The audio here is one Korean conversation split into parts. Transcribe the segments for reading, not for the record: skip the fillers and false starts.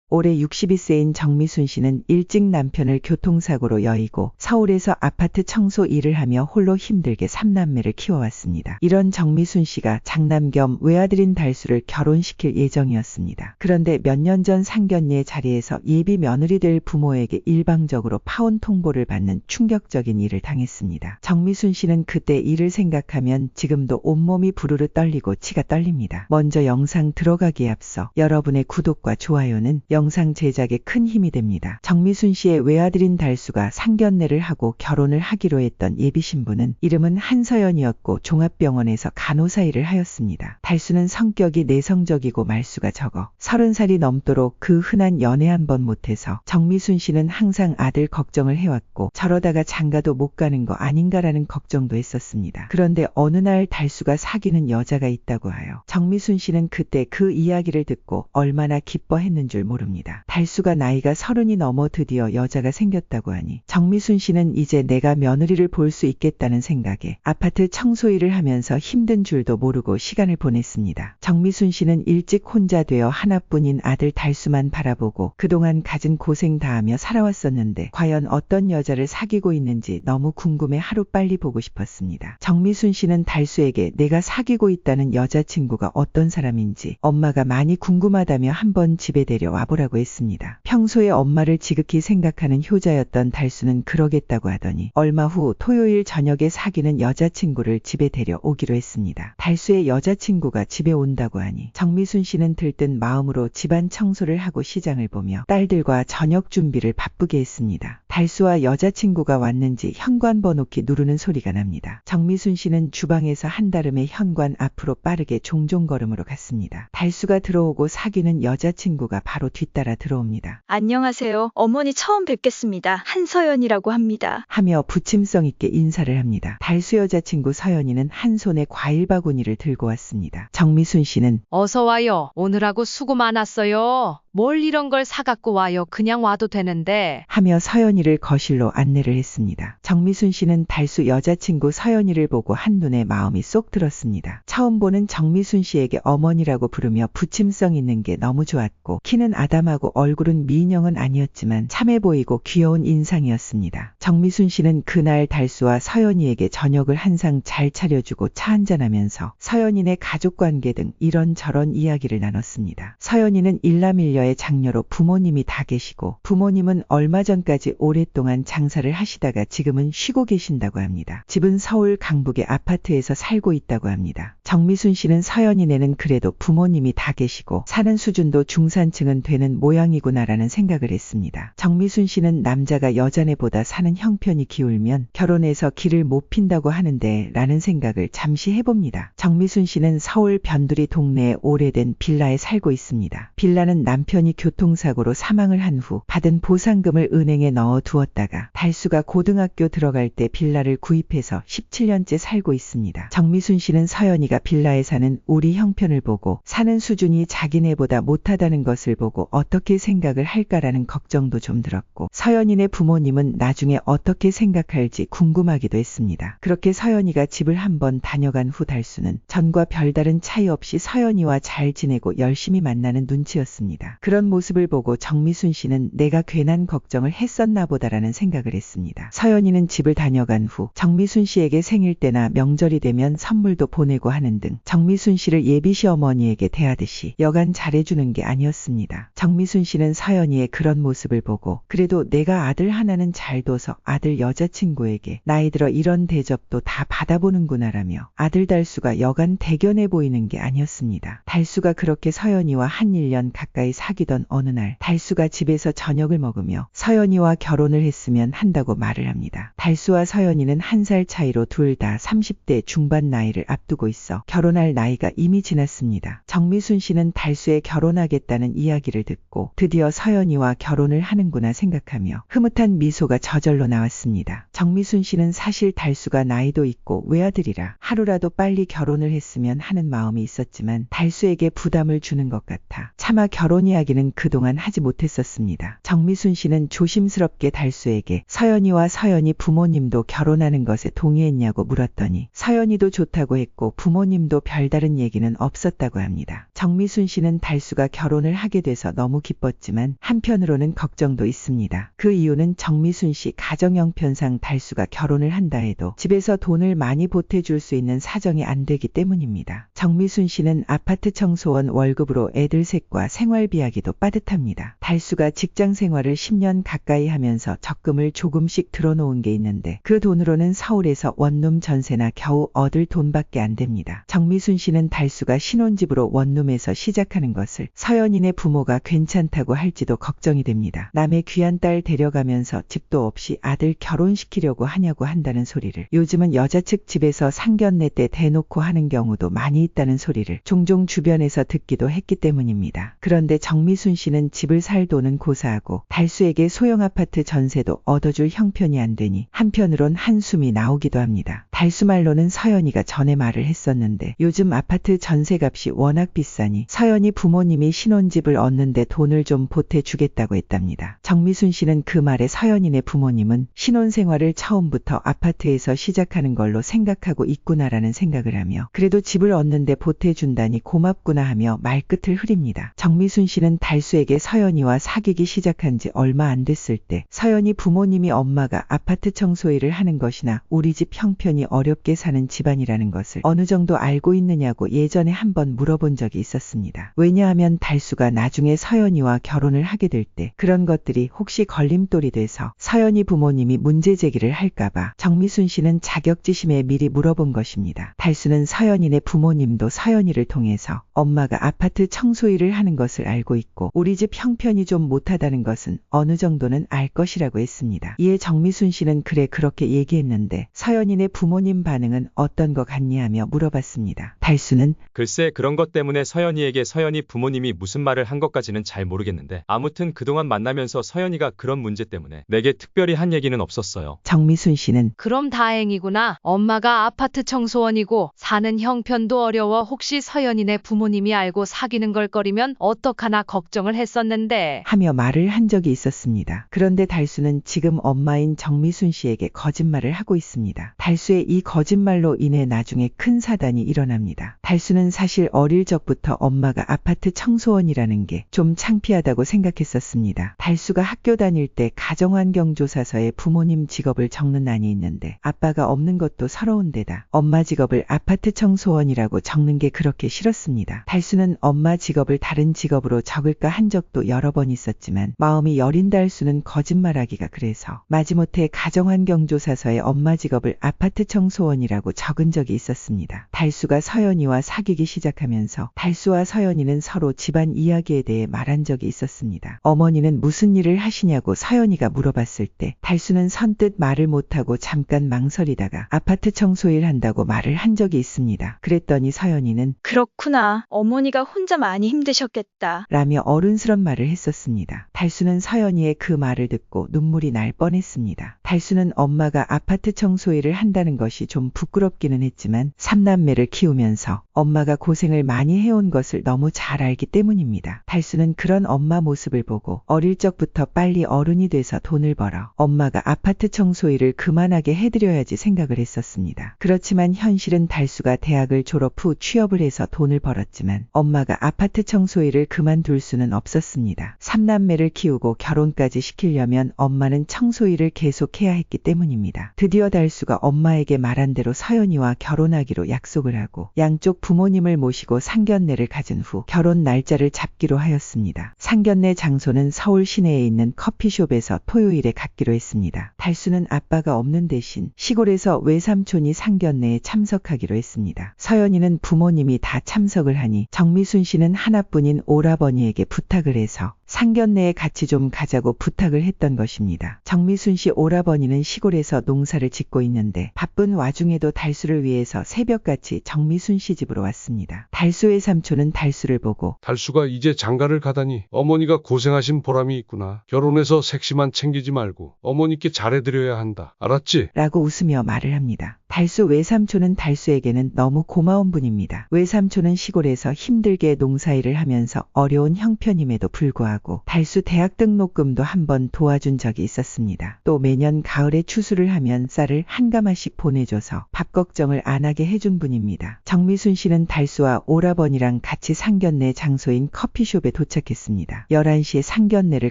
올해 62세인 정미순 씨는 일찍 남편을 교통사고로 여의고 서울에서 아파트 청소 일을 하며 홀로 힘들게 3남매를 키워왔습니다. 이런 정미순 씨가 장남 겸 외아들인 달수를 결혼시킬 예정이었습니다. 그런데 몇 년 전 상견례 자리에서 예비 며느리 될 부모에게 일방적으로 파혼 통보를 받는 충격적인 일을 당했습니다. 정미순 씨는 그때 일을 생각하면 지금도 온몸이 부르르 떨리고 치가 떨립니다. 먼저 영상 들어가기에 앞서 여러분의 구독과 좋아요는 영상 제작에 큰 힘이 됩니다. 정미순 씨의 외아들인 달수가 상견례를 하고 결혼을 하기로 했던 예비 신부는 이름은 한서연이었고 종합병원에서 간호사 일을 하였습니다. 달수는 성격이 내성적이고 말수가 적어 30살이 넘도록 그 흔한 연애 한 번 못해서 정미순 씨는 항상 아들 걱정을 해왔고 저러다가 장가도 못 가는 거 아닌가라는 걱정도 했었습니다. 그런데 어느 날 달수가 사귀는 여자가 있다고 하여 정미순 씨는 그때 그 이야기를 듣고 얼마나 기뻐했는 줄 모릅니다. 달수가 나이가 30이 넘어 드디어 여자가 생겼다고 하니 정미순 씨는 이제 내가 며느리를 볼 수 있겠다는 생각에 아파트 청소 일을 하면서 힘든 줄도 모르고 시간을 보냈습니다. 정미순 씨는 일찍 혼자 되어 하나뿐인 아들 달수만 바라보고 그동안 가진 고생 다하며 살아왔었는데 과연 어떤 여자를 사귀고 있는지 너무 궁금해 하루빨리 보고 싶었습니다. 정미순 씨는 달수에게 내가 사귀고 있다는 여자친구가 어떤 사람인지 엄마가 많이 궁금하다며 한번 집에 데려와보라고 했습니다. 평소에 엄마를 지극히 생각하는 효자였던 달수는 그러겠다고 하더니 얼마 후 토요일 저녁에 사귀는 여자친구를 집에 데려오기로 했습니다. 달수의 여자친구가 집에 온다고 하니 정미순 씨는 들뜬 마음으로 집안 청소를 하고 시장을 보며 딸들과 저녁 준비를 바쁘게 했습니다. 달수와 여자친구가 왔는지 현관 번호키 누르는 소리가 납니다. 정미순 씨는 주방에서 한달음에 현관 앞으로 빠르게 종종걸음으로 갔습니다. 달수가 들어오고 사귀는 여자친구가 바로 뒤따라 들어옵니다. 안녕하세요. 어머니 처음 뵙겠습니다. 한서연이라고 합니다. 하며 부침성 있게 인사를 합니다. 달수 여자친구 서연이는 한 손에 과일 바구니를 들고 왔습니다. 정미순 씨는 어서 와요. 오늘하고 수고 많았어요. 뭘 이런 걸 사갖고 와요. 그냥 와도 되는데. 하며 서연이를 거실로 안내를 했습니다. 정미순 씨는 달수 여자친구 서연이를 보고 한눈에 마음이 쏙 들었습니다. 처음 보는 정미순 씨에게 어머니라고 부르며 부침성 있는 게 너무 좋았고 키는 아담하고 얼굴은 미인형은 아니었지만 참해 보이고 귀여운 인상이었습니다. 정미순 씨는 그날 달수와 서연이에게 저녁을 한상 잘 차려주고 차 한잔하면서 서연이네 가족관계 등 이런저런 이야기를 나눴습니다. 서연이는 일남일녀의 장녀로 부모님이 다 계시고 부모님은 얼마 전까지 오랫동안 장사를 하시다가 지금은 쉬고 계신다고 합니다. 집은 서울 강북의 아파트에서 살고 있다고 합니다. 정미순 씨는 서연이네는 그래도 부모님이 다 계시고 사는 수준도 중산층은 되는 모양이구나라는 생각을 했습니다. 정미순 씨는 남자가 여자네보다 사는 형편이 기울면 결혼해서 길을 못 핀다고 하는데 라는 생각을 잠시 해봅니다. 정미순 씨는 서울 변두리 동네의 오래된 빌라에 살고 있습니다. 빌라는 남편이 교통사고로 사망을 한 후 받은 보상금을 은행에 넣어 두었다가 달수가 고등학교 들어갈 때 빌라를 구입해서 17년째 살고 있습니다. 정미순 씨는 서연이가 빌라에 사는 우리 형편을 보고 사는 수준이 자기네보다 못하다는 것을 보고 어떻게 생각을 할까라는 걱정도 좀 들었고 서연이네 부모님은 나중에 어떻게 생각할지 궁금하기도 했습니다. 그렇게 서연이가 집을 한번 다녀간 후 달수는 전과 별다른 차이 없이 서연이와 잘 지내고 열심히 만나는 눈치였습니다. 그런 모습을 보고 정미순 씨는 내가 괜한 걱정을 했었나 보다라는 생각을 했습니다. 서연이는 집을 다녀간 후 정미순 씨에게 생일 때나 명절이 되면 선물도 보내고 하는 등 정미순 씨를 예비 시어머니에게 대하듯이 여간 잘해주는 게 아니었습니다. 정미순 씨는 서연이의 그런 모습을 보고 그래도 내가 아들 하나는 잘 둬서 아들 여자친구에게 나이 들어 이런 대접도 다 받아보는구나라며 아들 달수가 여간 대견해 보이는 게 아니었습니다. 달수가 그렇게 서연이와 한 1년 가까이 사귀던 어느 날 달수가 집에서 저녁을 먹으며 서연이와 결혼을 했으면 한다고 말을 합니다. 달수와 서연이는 1살 차이로 둘 다 30대 중반 나이를 앞두고 있어 결혼할 나이가 이미 지났습니다. 정미순 씨는 달수의 결혼하겠다는 이야기를 듣고 드디어 서연이와 결혼을 하는구나 생각하며 흐뭇한 미소가 저절로 나왔습니다. 정미순 씨는 사실 달수가 나이도 있고 외아들이라 하루라도 빨리 결혼을 했으면 하는 마음이 있었지만 달수에게 부담을 주는 것 같아 차마 결혼 이야기는 그동안 하지 못했었습니다. 정미순 씨는 조심스럽게 뒤늦게 달수에게 서연이와 서연이 부모님도 결혼하는 것에 동의했냐고 물었더니 서연이도 좋다고 했고 부모님도 별다른 얘기는 없었다고 합니다. 정미순 씨는 달수가 결혼을 하게 돼서 너무 기뻤지만 한편으로는 걱정도 있습니다. 그 이유는 정미순 씨 가정 형편상 달수가 결혼을 한다 해도 집에서 돈을 많이 보태줄 수 있는 사정이 안 되기 때문입니다. 정미순 씨는 아파트 청소원 월급으로 애들 셋과 생활비하기도 빠듯합니다. 달수가 직장 생활을 10년 가까이 하면서 적금을 조금씩 들어놓은 게 있는데 그 돈으로는 서울에서 원룸 전세나 겨우 얻을 돈밖에 안 됩니다. 정미순 씨는 달수가 신혼집으로 원룸에서 시작하는 것을 서연이네 부모가 괜찮다고 할지도 걱정이 됩니다. 남의 귀한 딸 데려가면서 집도 없이 아들 결혼시키려고 하냐고 한다는 소리를, 요즘은 여자 측 집에서 상견례 때 대놓고 하는 경우도 많이 있다는 소리를 종종 주변에서 듣기도 했기 때문입니다. 그런데 정미순 씨는 집을 살 돈은 고사하고 달수에게 소형 아파트 전세도 얻어줄 형편이 안 되니 한편으론 한숨이 나오기도 합니다. 달수 말로는 서연이가 전에 말을 했었는데 요즘 아파트 전세값이 워낙 비싸니 서연이 부모님이 신혼집을 얻는데 돈을 좀 보태주겠다고 했답니다. 정미순 씨는 그 말에 서연이네 부모님은 신혼생활을 처음부터 아파트에서 시작하는 걸로 생각하고 있구나라는 생각을 하며 그래도 집을 얻는데 보태준다니 고맙구나 하며 말끝을 흐립니다. 정미순 씨는 달수에게 서연이와 사귀기 시작한 지 얼마 안 됐을 때 서연이 부모님이 엄마가 아파트 청소 일을 하는 것이나 우리 집 형편이 어렵게 사는 집안이라는 것을 어느 정도 알고 있느냐고 예전에 한번 물어본 적이 있었습니다. 왜냐하면 달수가 나중에 서연이와 결혼을 하게 될 때 그런 것들이 혹시 걸림돌이 돼서 서연이 부모님이 문제 제기를 할까봐 정미순 씨는 자격지심에 미리 물어본 것입니다. 달수는 서연이네 부모님도 서연이를 통해서 엄마가 아파트 청소 일을 하는 것을 알고 있고 우리 집 형편이 좀 못하다는 것은 어느 정도는 알 것이라고 했습니다. 이에 정미순 씨는 그래 그렇게 얘기했는데 서연이네 부모님 반응은 어떤 것 같니 하며 물어봤습니다. 달수는 글쎄 그런 것 때문에 서연이에게 서연이 부모님이 무슨 말을 한 것까지는 잘 모르겠는데 아무튼 그동안 만나면서 서연이가 그런 문제 때문에 내게 특별히 한 얘기는 없었어요. 정미순 씨는 그럼 다행이구나. 엄마가 아파트 청소원이고 사는 형편도 어려워 혹시 서연이네 부모님이 알고 사귀는 걸 거리면 어떡하나 걱정을 했었는데 하며 말을 한 적이 있었습니다. 그런데 달수는 지금 엄마인 정미순 씨에게 거짓말을 하고 있습니다. 달수의 이 거짓말로 인해 나중에 큰 사단이 일어납니다. 달수는 사실 어릴 적부터 엄마가 아파트 청소원이라는 게 좀 창피하다고 생각했었습니다. 달수가 학교 다닐 때 가정환경조사서에 부모님 직업을 적는 난이 있는데 아빠가 없는 것도 서러운 데다 엄마 직업을 아파트 청소원이라고 적는 게 그렇게 싫었습니다. 달수는 엄마 직업을 다른 직업으로 적을까 한 적도 여러 번 있었지만 마음이 여린 달수는 거짓말하기가 그래서 마지못해 가정환경조사서에 엄마 직업을 아파트 청소원이라고 적은 적이 있었습니다. 달수가 서연이와 사귀기 시작하면서 달수와 서연이는 서로 집안 이야기에 대해 말한 적이 있었습니다. 어머니는 무슨 일을 하시냐고 서연이가 물어봤을 때 달수는 선뜻 말을 못하고 잠깐 망설이다가 아파트 청소일 한다고 말을 한 적이 있습니다. 그랬더니 서연이는 그렇구나. 어머니가 혼자 많이 힘드셨겠다. 라며 어른스런 말을 했었습니다. 달수는 서연이의 그 말을 듣고 눈물이 날 뻔했습니다. 달수는 엄마가 아파트 청소일을 한다는 것이 좀 부끄럽기는 했지만 삼남매를 키우면서 엄마가 고생을 많이 해온 것을 너무 잘 알기 때문입니다. 달수는 그런 엄마 모습을 보고 어릴 적부터 빨리 어른이 돼서 돈을 벌어 엄마가 아파트 청소일을 그만하게 해드려야지 생각을 했었습니다. 그렇지만 현실은 달수가 대학을 졸업 후 취업을 해서 돈을 벌었지만 엄마가 아파트 청소일을 그만둘 수는 없었습니다. 삼남매를 키우고 결혼까지 시키려면 엄마는 청소일을 계속해야 했기 때문입니다. 드디어 달수가 엄마에게 말한 대로 서연이와 결혼하기로 약속을 하고 양쪽 부모님을 모시고 상견례를 가진 후 결혼 날짜를 잡기로 하였습니다. 상견례 장소는 서울 시내에 있는 커피숍에서 토요일에 갖기로 했습니다. 달수는 아빠가 없는 대신 시골에서 외삼촌이 상견례에 참석하기로 했습니다. 서연이는 부모님이 다 참석을 하니 정미순 씨는 하나뿐인 오라버니에게 부탁을 해서 상견례에 같이 좀 가자고 부탁을 했던 것입니다. 정미순 씨 오라버니는 시골에서 농사를 짓고 있는데 바쁜 와중에도 달수를 위해서 새벽같이 정미순 씨 집으로 왔습니다. 달수의 삼촌은 달수를 보고 달수가 이제 장가를 가다니 어머니가 고생하신 보람이 있구나. 결혼해서 색시만 챙기지 말고 어머니께 잘해드려야 한다. 알았지? 라고 웃으며 말을 합니다. 달수 외삼촌은 달수에게는 너무 고마운 분입니다. 외삼촌은 시골에서 힘들게 농사일을 하면서 어려운 형편임에도 불구하고 달수 대학 등록금도 한번 도와준 적이 있었습니다. 또 매년 가을에 추수를 하면 쌀을 한 가마씩 보내줘서 밥 걱정을 안 하게 해준 분입니다. 정미순 씨는 달수와 오라버니랑 같이 상견례 장소인 커피숍에 도착했습니다. 11시에 상견례를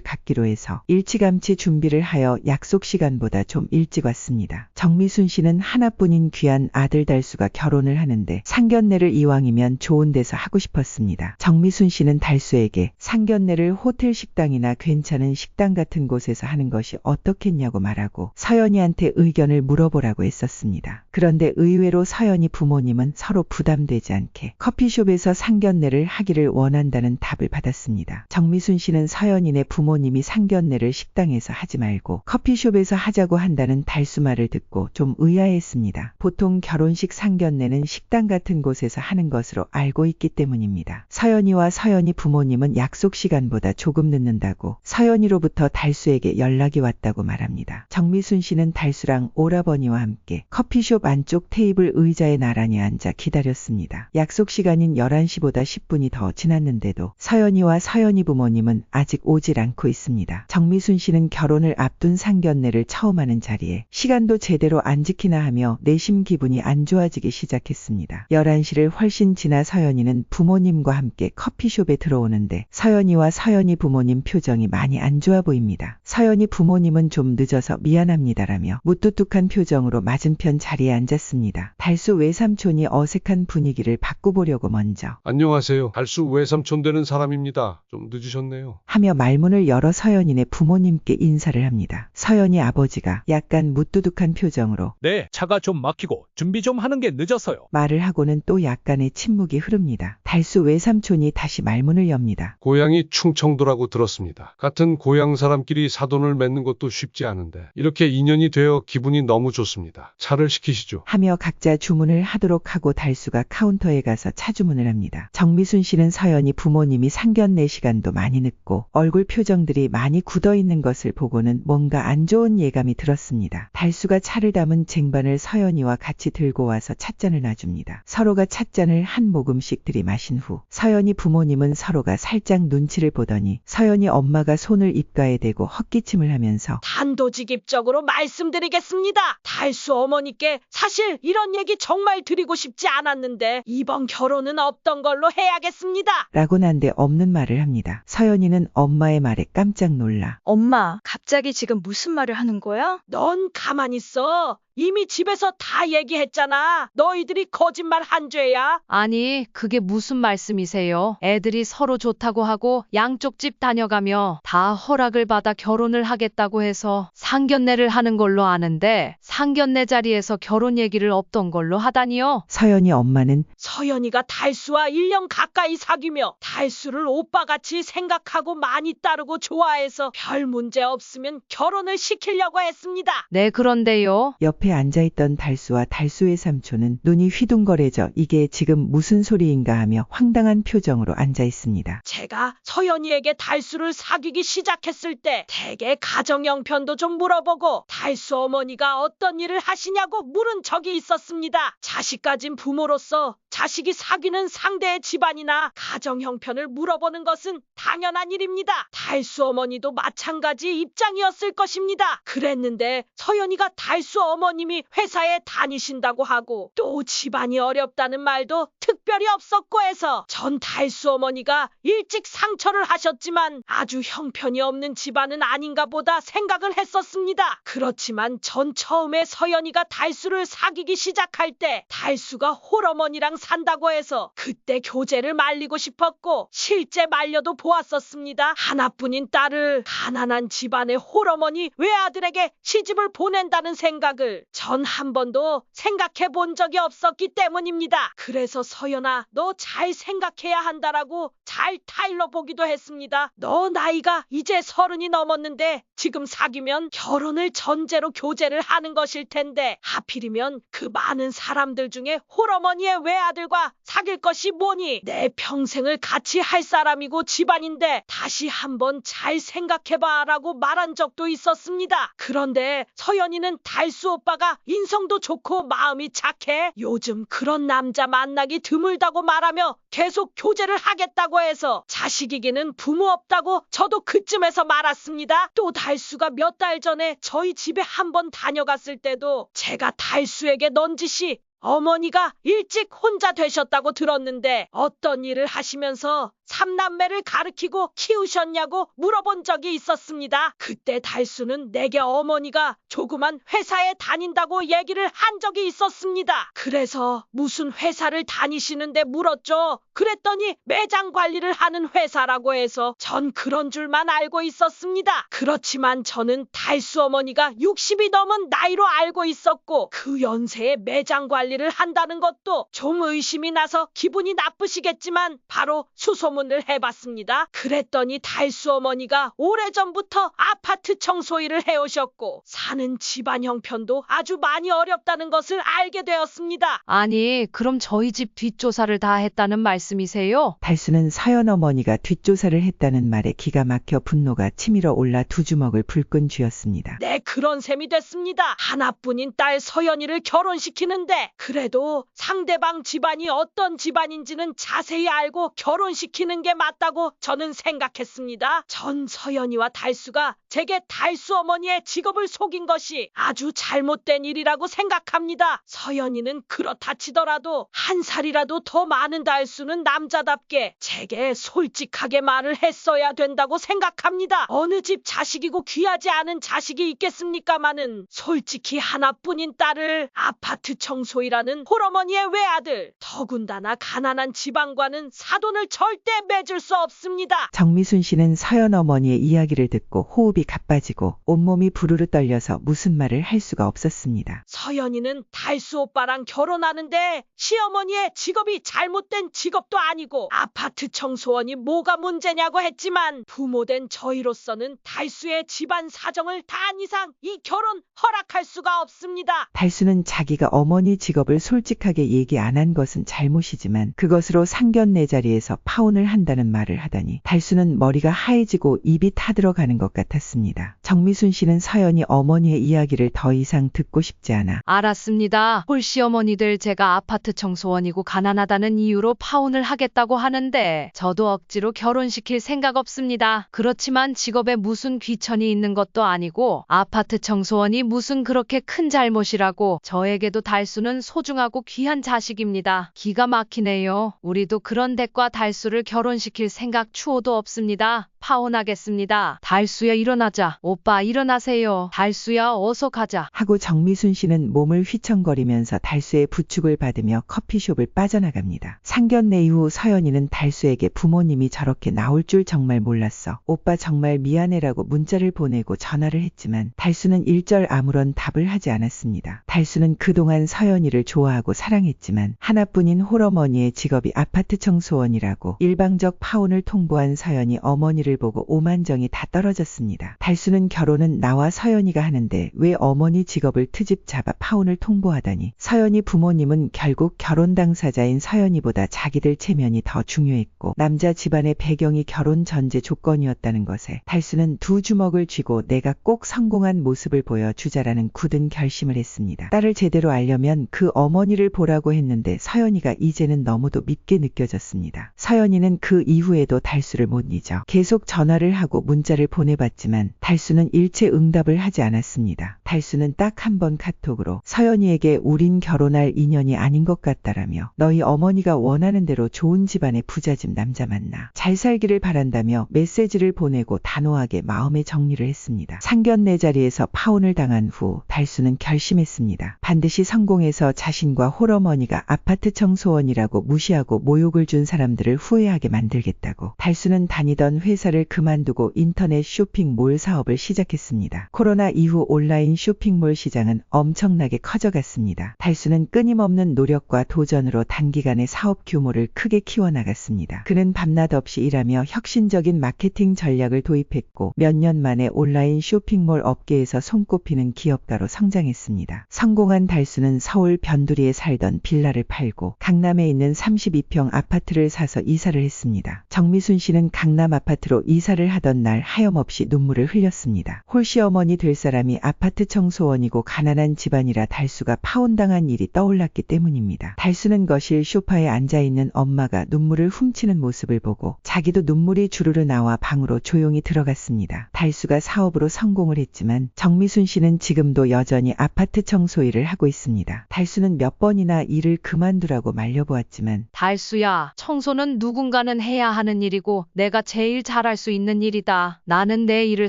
갖기로 해서 일찌감치 준비를 하여 약속 시간보다 좀 일찍 왔습니다. 정미순 씨는 하나뿐인 귀한 아들 달수가 결혼을 하는데 상견례를 이왕이면 좋은 데서 하고 싶었습니다. 정미순 씨는 달수에게 상견례를 호텔 식당이나 괜찮은 식당 같은 곳에서 하는 것이 어떻겠냐고 말하고 서연이한테 의견을 물어보라고 했었습니다. 그런데 의외로 서연이 부모님은 서로 부담되지 않게 커피숍에서 상견례를 하기를 원한다는 답을 받았습니다. 정미순 씨는 서연이네 부모님이 상견례를 식당에서 하지 말고 커피숍에서 하자고 한다는 달수 말을 듣고 좀 의아했습니다. 보통 결혼식 상견례는 식당 같은 곳에서 하는 것으로 알고 있기 때문입니다. 서연이와 서연이 부모님은 약속 시간보다 조금 늦는다고 서연이로부터 달수에게 연락이 왔다고 말합니다. 정미순 씨는 달수랑 오라버니와 함께 커피숍 안쪽 테이블 의자에 나란히 앉아 기다렸습니다. 약속 시간인 11시보다 10분이 더 지났는데도 서연이와 서연이 부모님은 아직 오질 않고 있습니다. 정미순 씨는 결혼을 앞둔 상견례를 처음 하는 자리에 시간도 제대로 안 지키나 하며 내심 기분이 안 좋아지기 시작했습니다. 11시를 훨씬 지나 서연이는 부모님과 함께 커피숍에 들어오는데 서연이와 서연이 부모님 표정이 많이 안 좋아 보입니다. 서연이 부모님은 좀 늦어서 미안합니다라며 무뚝뚝한 표정으로 맞은편 자리에 앉았습니다. 달수 외삼촌이 어색한 분위기를 바꿔보려고 먼저 안녕하세요. 달수 외삼촌 되는 사람입니다. 좀 늦으셨네요. 하며 말문을 열어 서연이네 부모님께 인사를 합니다. 서연이 아버지가 약간 무뚝뚝한 표정으로 네, 차가 좀 막히고 준비 좀 하는 게 늦어서요. 말을 하고는 또 약간의 침묵이 흐릅니다. 달수 외삼촌이 다시 말문을 엽니다. 고향이 충청도라고 들었습니다. 같은 고향 사람끼리 사돈을 맺는 것도 쉽지 않은데 이렇게 인연이 되어 기분이 너무 좋습니다. 차를 시키시죠. 하며 각자 주문을 하도록 하고 달수가 카운터에 가서 차 주문을 합니다. 정미순 씨는 서연이 부모님이 상견례 시간도 많이 늦고 얼굴 표정들이 많이 굳어 있는 것을 보고는 뭔가 안 좋은 예감이 들었습니다. 달수가 차를 담은 쟁반을 서연이와 같이 들고 와서 찻잔을 놔줍니다. 서로가 찻잔을 한 모금씩 들이마신 후 서연이 부모님은 서로가 살짝 눈치를 보더니 서연이 엄마가 손을 입가에 대고 헛기침을 하면서 단도직입적으로 말씀드리겠습니다. 달수 어머니께 사실 이런 얘기 정말 드리고 싶지 않았는데 이번 결혼은 없던 걸로 해야겠습니다. 라고 난데 없는 말을 합니다. 서연이는 엄마의 말에 깜짝 놀라 엄마, 갑자기 지금 무슨 말을 하는 거야? 넌 가만히 있어. 이미 집에서 다 얘기했잖아. 너희들이 거짓말 한 죄야. 아니, 그게 무슨 말씀이세요? 애들이 서로 좋다고 하고 양쪽 집 다녀가며 다 허락을 받아 결혼을 하겠다고 해서 상견례를 하는 걸로 아는데 상견례 자리에서 결혼 얘기를 없던 걸로 하다니요? 서연이 엄마는 서연이가 달수와 1년 가까이 사귀며 달수를 오빠같이 생각하고 많이 따르고 좋아해서 별 문제 없으면 결혼을 시키려고 했습니다. 네, 그런데요. 옆에 앉아있던 달수와 달수의 삼촌은 눈이 휘둥거려져 이게 지금 무슨 소리인가 하며 황당한 표정으로 앉아있습니다. 제가 서연이에게 달수를 사귀기 시작했을 때 대개 가정 형편도 좀 물어보고 달수 어머니가 어떤 일을 하시냐고 물은 적이 있었습니다. 자식 가진 부모로서 자식이 사귀는 상대의 집안이나 가정 형편을 물어보는 것은 당연한 일입니다. 달수 어머니도 마찬가지 입장이었을 것입니다. 그랬는데 서연이가 달수 어머님이 회사에 다니신다고 하고 또 집안이 어렵다는 말도 특별히 없었고 해서 전 달수 어머니가 일찍 상처를 하셨지만 아주 형편이 없는 집안은 아닌가 보다 생각을 했었습니다. 그렇지만 전 처음에 서연이가 달수를 사귀기 시작할 때 달수가 홀어머니랑 산다고 해서 그때 교제를 말리고 싶었고 실제 말려도 보았었습니다. 하나뿐인 딸을 가난한 집안의 홀어머니 외아들에게 시집을 보낸다는 생각을 전 한 번도 생각해 본 적이 없었기 때문입니다. 그래서 서연 서연아, 너 잘 생각해야 한다라고 잘 타일러 보기도 했습니다. 너 나이가 이제 30이 넘었는데 지금 사귀면 결혼을 전제로 교제를 하는 것일 텐데 하필이면 그 많은 사람들 중에 홀어머니의 외아들과 사귈 것이 뭐니? 내 평생을 같이 할 사람이고 집안인데 다시 한번 잘 생각해봐라고 말한 적도 있었습니다. 그런데 서연이는 달수 오빠가 인성도 좋고 마음이 착해 요즘 그런 남자 만나기 드물다고 말하며 계속 교제를 하겠다고 해서 자식이기는 부모 없다고 저도 그쯤에서 말았습니다. 또 달수가 몇 달 전에 저희 집에 한번 다녀갔을 때도 제가 달수에게 넌지시 어머니가 일찍 혼자 되셨다고 들었는데 어떤 일을 하시면서 3남매를 가르치고 키우셨냐고 물어본 적이 있었습니다. 그때 달수는 내게 어머니가 조그만 회사에 다닌다고 얘기를 한 적이 있었습니다. 그래서 무슨 회사를 다니시는데 물었죠. 그랬더니 매장 관리를 하는 회사라고 해서 전 그런 줄만 알고 있었습니다. 그렇지만 저는 달수 어머니가 60이 넘은 나이로 알고 있었고 그 연세에 매장 관리를 한다는 것도 좀 의심이 나서 기분이 나쁘시겠지만 바로 수소문을 해봤습니다. 그랬더니 달수 어머니가 오래전부터 아파트 청소 일을 해오셨고 사는 집안 형편도 아주 많이 어렵다는 것을 알게 되었습니다. 아니, 그럼 저희 집 뒷조사를 다 했다는 말씀이세요? 달수는 서연 어머니가 뒷조사를 했다는 말에 기가 막혀 분노가 치밀어 올라 두 주먹을 불끈 쥐었습니다. 네, 그런 셈이 됐습니다. 하나뿐인 딸 서연이를 결혼시키는데 그래도 상대방 집안이 어떤 집안인지는 자세히 알고 결혼시키는 게 맞다고 저는 생각했습니다. 전 서연이와 달수가 제게 달수 어머니의 직업을 속인 것이 아주 잘못된 일이라고 생각합니다. 서연이는 그렇다 치더라도 한 살이라도 더 많은 달수는 남자답게 제게 솔직하게 말을 했어야 된다고 생각합니다. 어느 집 자식이고 귀하지 않은 자식이 있겠습니까마는 솔직히 하나뿐인 딸을 아파트 청소이라는 홀어머니의 외아들 더군다나 가난한 지방과는 사돈을 절대 맺을 수 없습니다. 정미순 씨는 서연 어머니의 이야기를 듣고 호흡이 가빠지고 온몸이 부르르 떨려서 무슨 말을 할 수가 없었습니다. 서연이는 달수 오빠랑 결혼하는데 시어머니의 직업이 잘못된 직업도 아니고 아파트 청소원이 뭐가 문제냐고 했지만 부모된 저희로서는 달수의 집안 사정을 다한 이상 이 결혼 허락할 수가 없습니다. 달수는 자기가 어머니 직업을 솔직하게 얘기 안 한 것은 잘못이지만 그것으로 상견례 자리에서 파혼을 한다는 말을 하다니 달수는 머리가 하얘지고 입이 타들어가는 것 같았습니다. 정미순 씨는 서연이 어머니의 이야기를 더 이상 듣고 싶지 않아 알았습니다. 홀시어머니들 제가 아파트 청소원이고 가난하다는 이유로 파혼을 하겠다고 하는데 저도 억지로 결혼시킬 생각 없습니다. 그렇지만 직업에 무슨 귀천이 있는 것도 아니고 아파트 청소원이 무슨 그렇게 큰 잘못이라고 저에게도 달수는 소중하고 귀한 자식입니다. 기가 막히네요. 우리도 그런 댁과 달수를 결혼시킬 생각 추호도 없습니다. 파혼하겠습니다. 달수야 일어나자. 오빠 일어나세요. 달수야 어서 가자. 하고 정미순 씨는 몸을 휘청거리면서 달수의 부축을 받으며 커피숍을 빠져나갑니다. 상견례 이후 서연이는 달수에게 부모님이 저렇게 나올 줄 정말 몰랐어. 오빠 정말 미안해라고 문자를 보내고 전화를 했지만 달수는 일절 아무런 답을 하지 않았습니다. 달수는 그동안 서연이를 좋아하고 사랑했지만 하나뿐인 홀어머니의 직업이 아파트 청소원이라고 일방적 파혼을 통보한 서연이 어머니를 보고 오만정이 다 떨어졌습니다. 달수는 결혼은 나와 서연이가 하는데 왜 어머니 직업을 트집 잡아 파혼을 통보하다니. 서연이 부모님은 결국 결혼 당사자인 서연이보다 자기들 체면이 더 중요했고 남자 집안의 배경이 결혼 전제 조건이었다는 것에 달수는 두 주먹을 쥐고 내가 꼭 성공한 모습을 보여주자라는 굳은 결심을 했습니다. 딸을 제대로 알려면 그 어머니를 보라고 했는데 서연이가 이제는 너무도 밉게 느껴졌습니다. 서연이는 그 이후에도 달수를 못 잊어 계속 전화를 하고 문자를 보내봤지만 달수는 일체 응답을 하지 않았습니다. 달수는 딱 한 번 카톡으로 서연이에게 우린 결혼할 인연이 아닌 것 같다라며 너희 어머니가 원하는 대로 좋은 집안의 부잣집 남자 만나 잘 살기를 바란다며 메시지를 보내고 단호하게 마음의 정리를 했습니다. 상견례 자리에서 파혼을 당한 후 달수는 결심했습니다. 반드시 성공해서 자신과 홀어머니가 아파트 청소원이라고 무시하고 모욕을 준 사람들을 후회하게 만들겠다고. 달수는 다니던 회사를 그만두고 인터넷 쇼핑몰 사업을 시작했습니다. 코로나 이후 온라인 쇼핑몰 시장은 엄청나게 커져갔습니다. 달수는 끊임없는 노력과 도전으로 단기간에 사업 규모를 크게 키워나갔습니다. 그는 밤낮 없이 일하며 혁신적인 마케팅 전략을 도입했고 몇 년 만에 온라인 쇼핑몰 업계에서 손꼽히는 기업가로 성장했습니다. 성공한 달수는 서울 변두리에 살던 빌라를 팔고 강남에 있는 32평 아파트를 사서 이사를 했습니다. 정미순 씨는 강남 아파트로 이사를 하던 날 하염없이 눈물을 흘렸습니다. 홀씨 어머니 될 사람이 아파트 청소원이고 가난한 집안이라 달수가 파혼당한 일이 떠올랐기 때문입니다. 달수는 거실 소파에 앉아있는 엄마가 눈물을 훔치는 모습을 보고 자기도 눈물이 주르르 나와 방으로 조용히 들어갔습니다. 달수가 사업으로 성공을 했지만 정미순 씨는 지금도 여전히 아파트 청소 일을 하고 있습니다. 달수는 몇 번이나 일을 그만두라고 말려보았지만 달수야, 청소는 누군가는 해야 하는 일이고 내가 제일 잘할 수 있는 일이다. 나는 내 일을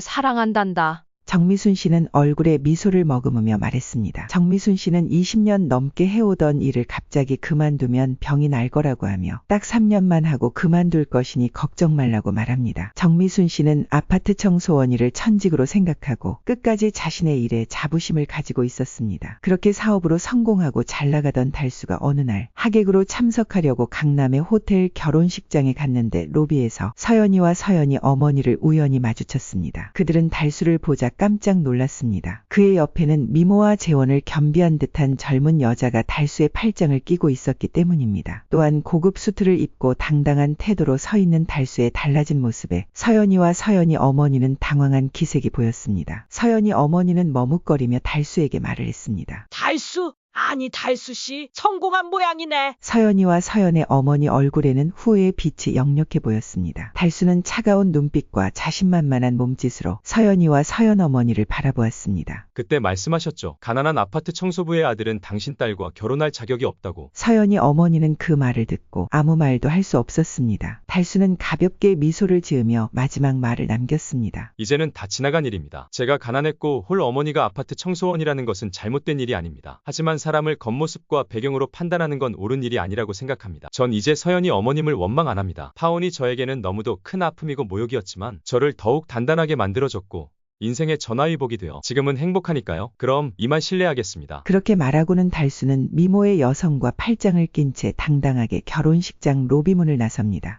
사랑한단다. 정미순 씨는 얼굴에 미소를 머금으며 말했습니다. 정미순 씨는 20년 넘게 해오던 일을 갑자기 그만두면 병이 날 거라고 하며 딱 3년만 하고 그만둘 것이니 걱정 말라고 말합니다. 정미순 씨는 아파트 청소원 일을 천직으로 생각하고 끝까지 자신의 일에 자부심을 가지고 있었습니다. 그렇게 사업으로 성공하고 잘 나가던 달수가 어느 날 하객으로 참석하려고 강남의 호텔 결혼식장에 갔는데 로비에서 서연이와 서연이 어머니를 우연히 마주쳤습니다. 그들은 달수를 보자 깜짝 놀랐습니다. 그의 옆에는 미모와 재원을 겸비한 듯한 젊은 여자가 달수의 팔짱을 끼고 있었기 때문입니다. 또한 고급 수트를 입고 당당한 태도로 서 있는 달수의 달라진 모습에 서연이와 서연이 어머니는 당황한 기색이 보였습니다. 서연이 어머니는 머뭇거리며 달수에게 말을 했습니다. 달수? 아니 달수 씨 성공한 모양이네. 서연이와 서연의 어머니 얼굴에는 후회의 빛이 역력해 보였습니다. 달수는 차가운 눈빛과 자신만만한 몸짓으로 서연이와 서연 어머니를 바라보았습니다. 그때 말씀하셨죠. 가난한 아파트 청소부의 아들은 당신 딸과 결혼할 자격이 없다고. 서연이 어머니는 그 말을 듣고 아무 말도 할 수 없었습니다. 달수는 가볍게 미소를 지으며 마지막 말을 남겼습니다. 이제는 다 지나간 일입니다. 제가 가난했고 홀 어머니가 아파트 청소원이라는 것은 잘못된 일이 아닙니다. 하지만 사람을 겉모습과 배경으로 판단하는 건 옳은 일이 아니라고 생각합니다. 전 이제 서연이 어머님을 원망 안 합니다. 파혼이 저에게는 너무도 큰 아픔이고 모욕이었지만 저를 더욱 단단하게 만들어줬고 인생의 전화위복이 되어 지금은 행복하니까요. 그럼 이만 실례하겠습니다. 그렇게 말하고는 달수는 미모의 여성과 팔짱을 낀 채 당당하게 결혼식장 로비문을 나섭니다.